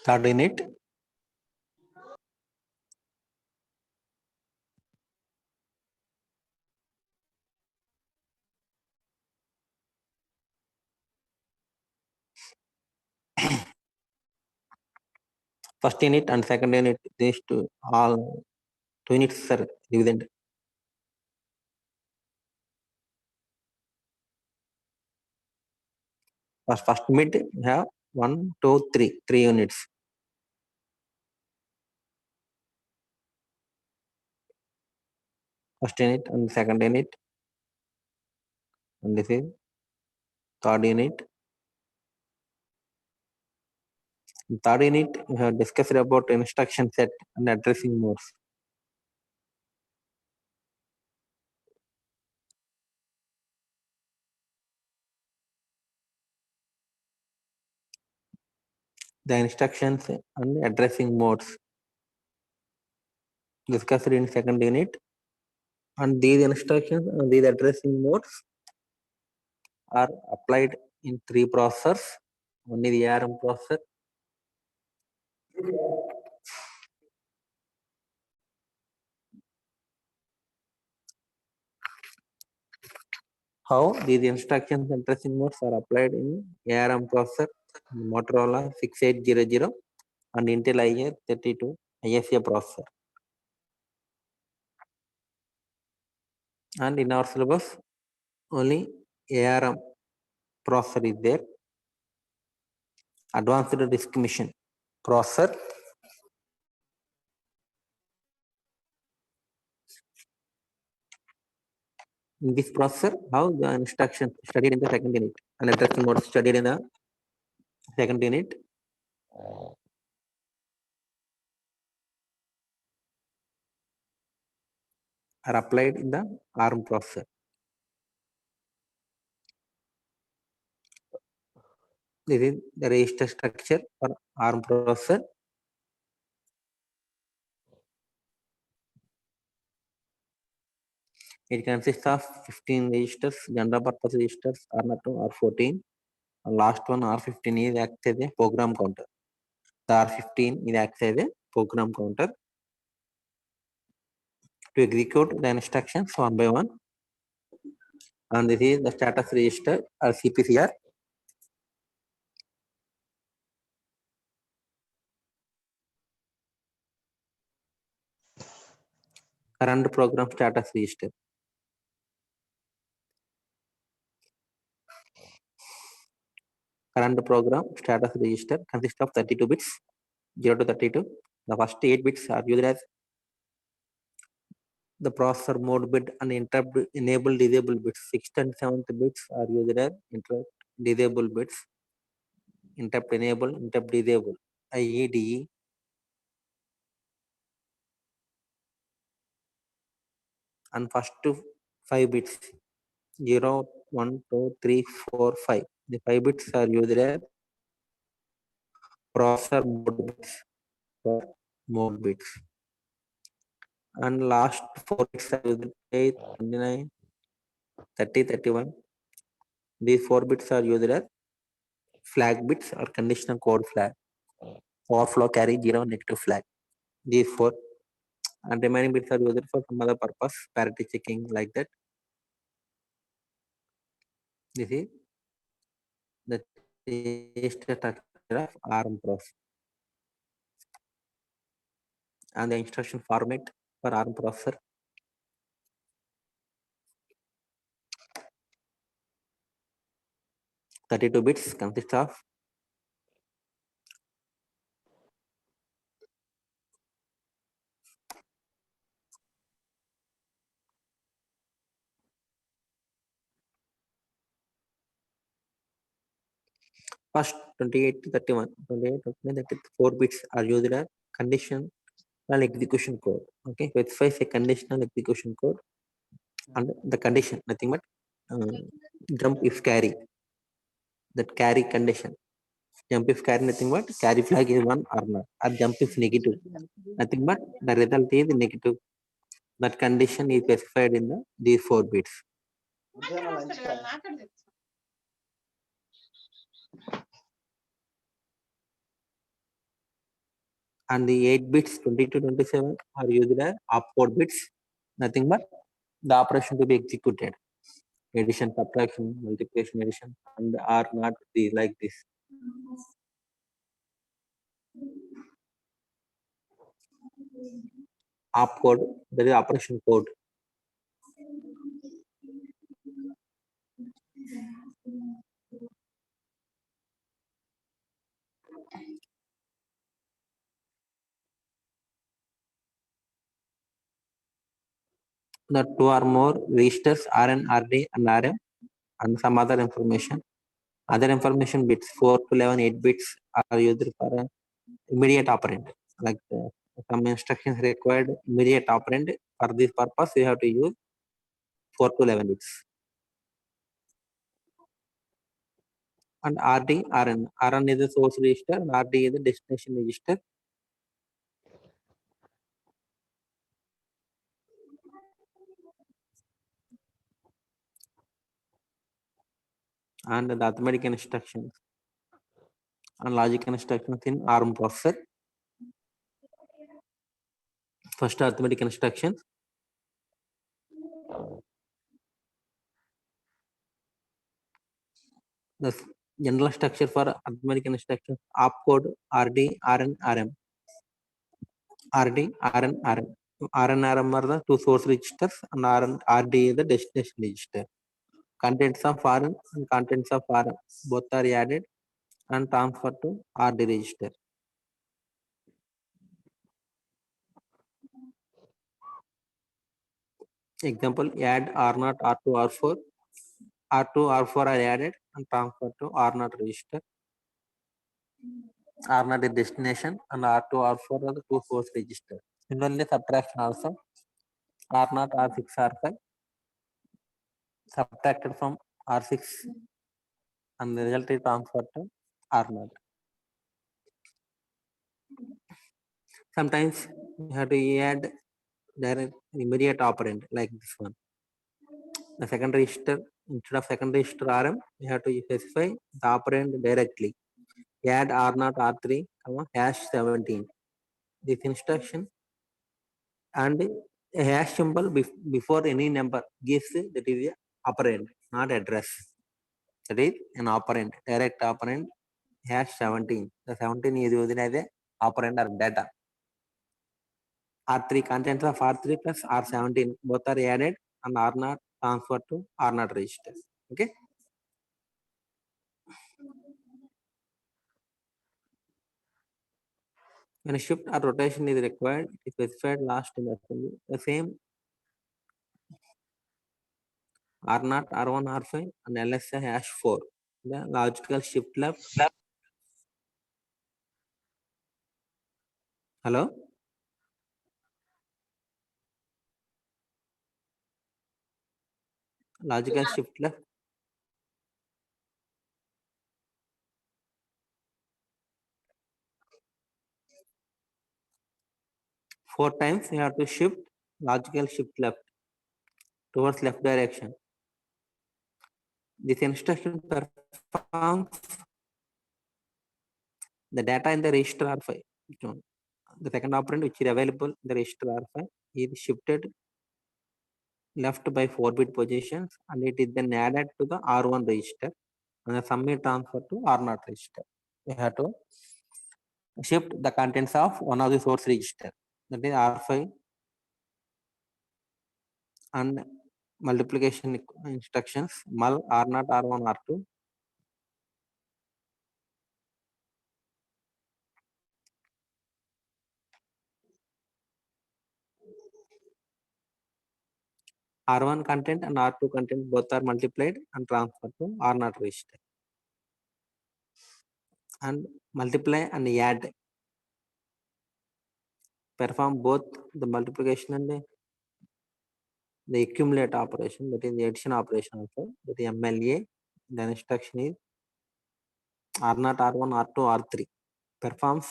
Third unit. First unit and second unit, these two all 2 units are dividend. First unit have 1, 2, 3 units. First unit and second unit, and this is third unit. In third unit, we have discussed about instruction set and addressing modes. The instructions and addressing modes discussed in second unit, and these instructions and these addressing modes are applied in 3 processors. One is the ARM processor, how these instructions and addressing modes are applied in ARM processor, Motorola 6800 and Intel IA32 ISA processor. And in our syllabus, only ARM processor is there. Advanced disk machine processor. In this processor, how the instructions studied in the second unit and addressing modes studied in the second unit are applied in the ARM processor. This is the register structure for ARM processor. It consists of 15 registers, general purpose registers, R02, R14. And last one, R15, is acts as a program counter. The R15 is acts as a program counter to execute the instructions one by one. And this is the status register or CPCR. Current program status register. Current program status register consists of 32 bits, 0 to 32. The first 8 bits are used as the processor mode bit and interrupt enable disable bits. 6th and 7th bits are used as interrupt disable bits. Interrupt enable, interrupt disable, IEDE. And first 5 bits, 0, 1, 2, 3, 4, 5. The 5 bits are used as processor mode bits for mode bits. And last 4 bits are used 8, 29, 30, 31. These 4 bits are used as flag bits or conditional code flag. Overflow carry 0 negative flag. These 4 and remaining bits are used for some other purpose, parity checking like that. This is the structure of ARM processor. And the instruction format for ARM processor. (32 bits consists of first 28 to 31. 28 to 34 bits are used as conditional execution code. Okay, specifies a conditional execution code and the condition nothing but jump if carry. That carry condition. Jump if carry nothing but carry flag is 1 or not, or jump if negative. Nothing but the result is negative. That condition is specified in these 4 bits. and the 8 bits 20 to 27 are used as opcode bits, nothing but the operation to be executed, addition, subtraction, multiplication, addition, and are not the like this. Opcode, that is operation code. The two or more registers Rn, Rd, and Rm, and some other information. Other information bits 4 to 11, 8 bits are used for immediate operand. Like some instructions required immediate operand. For this purpose, we have to use 4 to 11 bits. And Rd, Rn. Rn is the source register, and Rd is the destination register. And the arithmetic instructions and logic instructions in ARM processor. First arithmetic instructions. The general structure for arithmetic instructions: opcode Rd, Rn, Rm. Rd, Rn, Rm. Rn, Rm are the two source registers, and Rd is the destination register. Contents of Rn and contents of Rm both are added and transferred to Rd register. Example: add R0, R2, R4. R2, R4 are added and transferred to R0 register. R0 is destination and R2, R4 are the two source register. Similarly, subtraction also. R0, R6, R5 subtracted from R6 and the result is transferred to R0. Sometimes you have to add direct immediate operand like this one. The second register, instead of second register Rm, you have to specify the operand directly. Add R0, R3, hash 17. This instruction and a hash symbol before any number gives that is a operand, not address. That is an operand, direct operand, hash 17. The 17 is used as a operand or data. R3 contents of R3 plus R17 both are added and R0 transferred to R0 register. Okay. When a shift or rotation is required, it is specified last in the assembly. The same R0, R1, R5 and LSI hash 4. The logical shift left. Hello? Logical shift left. Four times you have to shift logical shift left towards left direction. This instruction performs the data in the register R5. The second operand which is available in the register R5 is shifted left by 4-bit positions and it is then added to the R1 register and the sum is transferred to R0 register. We have to shift the contents of one of the source register, that is R5, and multiplication instructions mul R0, R1, R2. R1 content and R2 content both are multiplied and transferred to R0 register. And multiply and add. Perform both the multiplication and the accumulate operation, that is the addition operation also, that is MLA. The instruction is R0, R1, R2, R3. Performs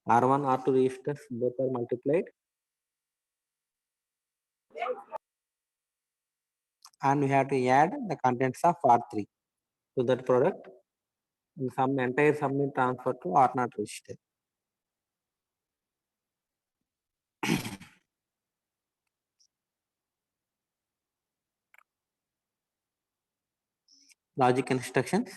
R1, R2 registers both are multiplied and we have to add the contents of R3 to that product and some entire sum is transferred to R0 register. Logic instructions.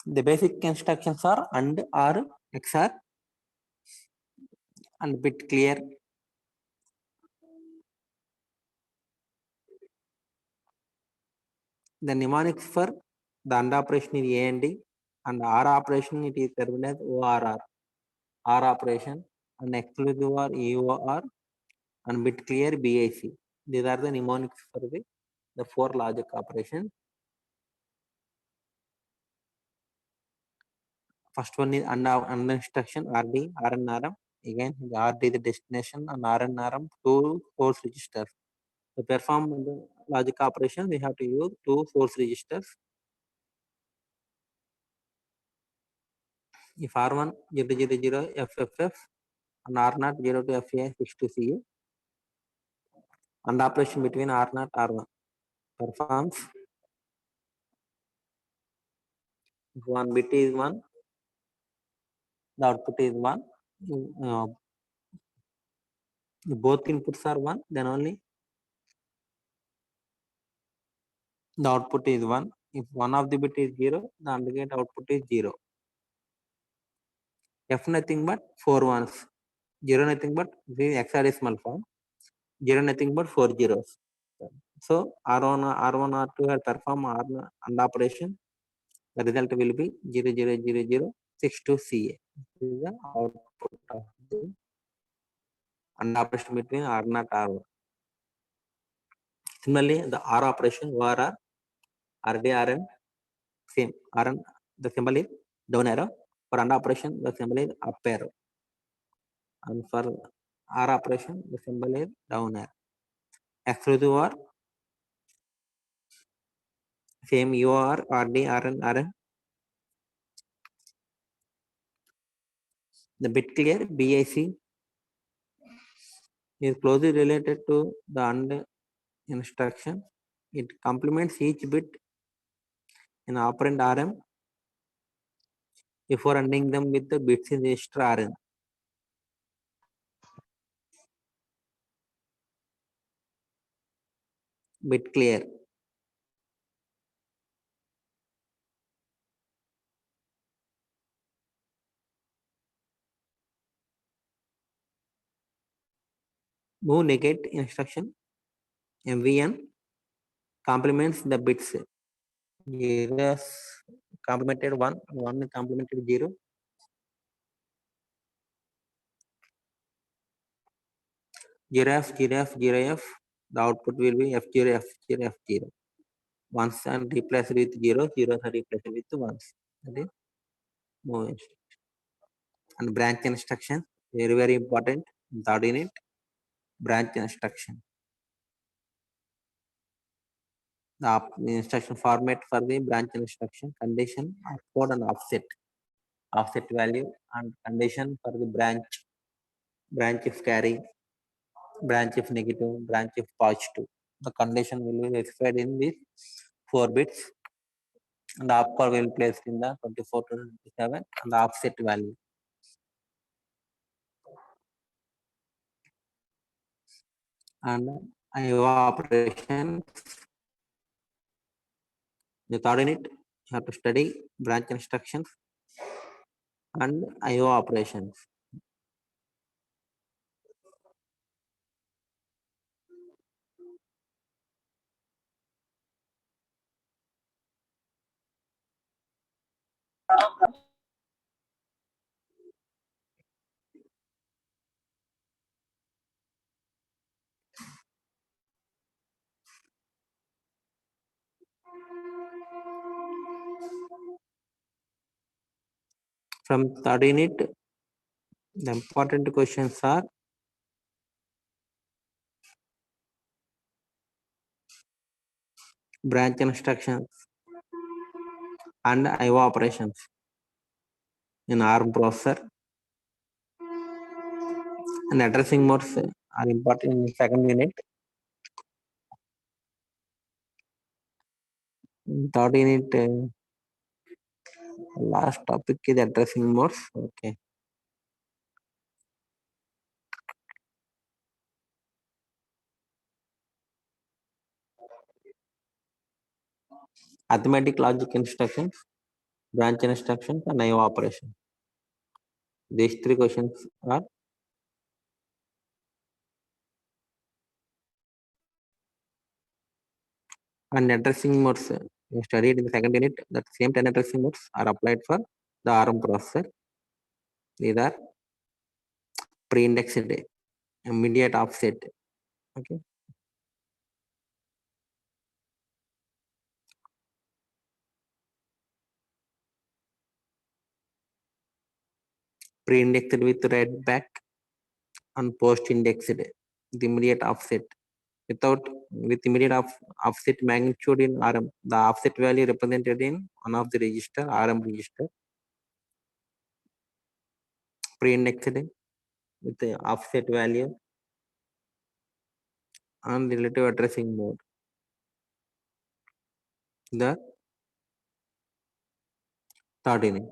The basic instructions are AND, OR, XOR, and bit clear. The mnemonics for the AND operation is AND, and OR operation it is termed as ORR. OR operation and exclusive OR EOR and bit clear BIC. These are the mnemonics for the four logic operations. First one is AND instruction RD, RN, RM. Again, the RD is the destination and RN, RM two source registers. To perform the logic operation, we have to use two source registers. If R1 000 FFF and R0 0 to FA 6 to CA, and operation between R0 R1 performs. If one bit is 1, the output is 1. If both inputs are 1, then only the output is 1. If one of the bit is 0, the AND gate output is 0. F nothing but 4 ones. 0 nothing but the hexadecimal form. 0 nothing but 4 zeros. So R1, R1, R2 have perform R AND operation. The result will be 0, 0, 0, 0, 6 to CA. This is the output of the AND operation between R0 R1. Similarly, the OR operation ORR, RD, RN, same. RN, the symbol is down arrow. For AND operation, the symbol is up arrow. And for OR operation, the symbol is down arrow. Exclusive OR, same UOR, RD, RN, RN. The bit clear BIC is closely related to the AND instruction. It complements each bit in operand RM before ending them with the bits in register RN. Bit clear. Move negate instruction MVN complements the bits. Zeros complemented 1, 1 complemented 0. Giraffe, giraffe, giraffe. The output will be F0, F0, F0. Ones are replaced with 0, zeros are replaced with 1s. That is move instruction. And branch instruction, very, very important. Third in it, branch instruction. The instruction format for the branch instruction, condition, opcode and offset value, and condition for the branch if carry, branch if negative, branch if positive. The condition will be specified in these 4 bits. And the opcode will be placed in the 24 to 27 and the offset value. And IO operation, the third in it, you have to study branch instructions and IO operations. From third unit, the important questions are branch instructions and IO operations in ARM processor, and addressing modes are important in second unit. Third unit, Last topic is addressing modes. Okay. Arithmetic logic instructions, branch instructions, and IO operation. These three questions are and addressing modes. We studied in the second unit that same 10 addressing modes are applied for the ARM processor. These are pre-indexed, immediate offset. Okay. Pre-indexed with read back and post-indexed, the immediate offset. Without with immediate offset magnitude in RM, the offset value represented in one of the register, RM register, pre-indexed with the offset value and relative addressing mode. The third unit.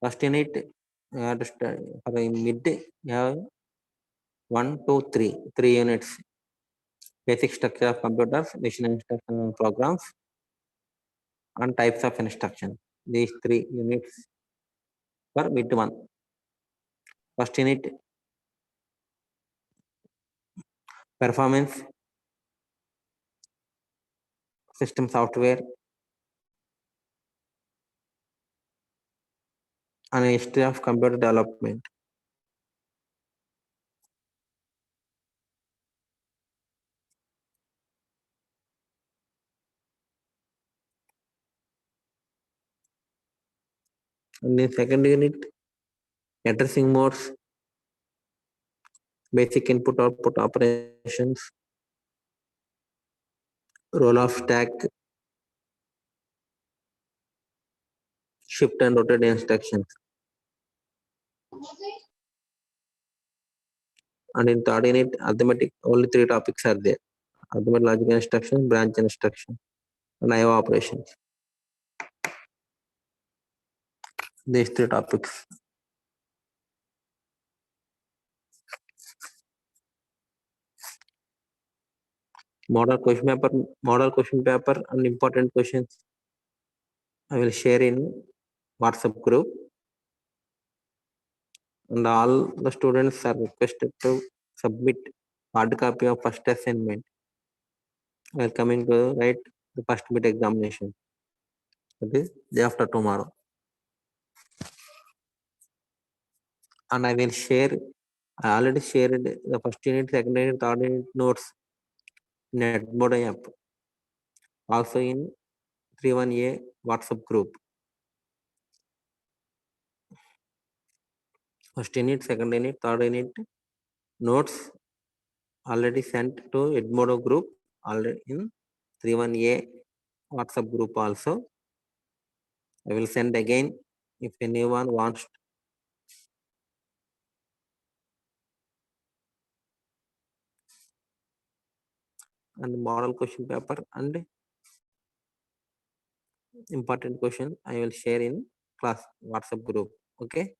First unit, for the mid, you have 1, 2, 3 units. Basic structure of computers, machine instruction programs, and types of instruction. These 3 units for mid 1. First unit, performance, system software, and history of computer development. And the second unit, addressing modes, basic input output operations, roll of stack, shift and rotate instructions. And in third unit, arithmetic, only 3 topics are there. Arithmetic logic instruction, branch instruction, and IO operations. These 3 topics. Model question paper and important questions I will share in WhatsApp group. And all the students are requested to submit hard copy of first assignment while coming to write the first bit examination. That is day after tomorrow. And I will share, I already shared the first unit, second unit, third unit notes in Edmodo app. Also in 31A WhatsApp group. First unit, second unit, third unit notes already sent to Edmodo group already in 31A WhatsApp group also. I will send again if anyone wants. And model question paper and important question I will share in class WhatsApp group. Okay.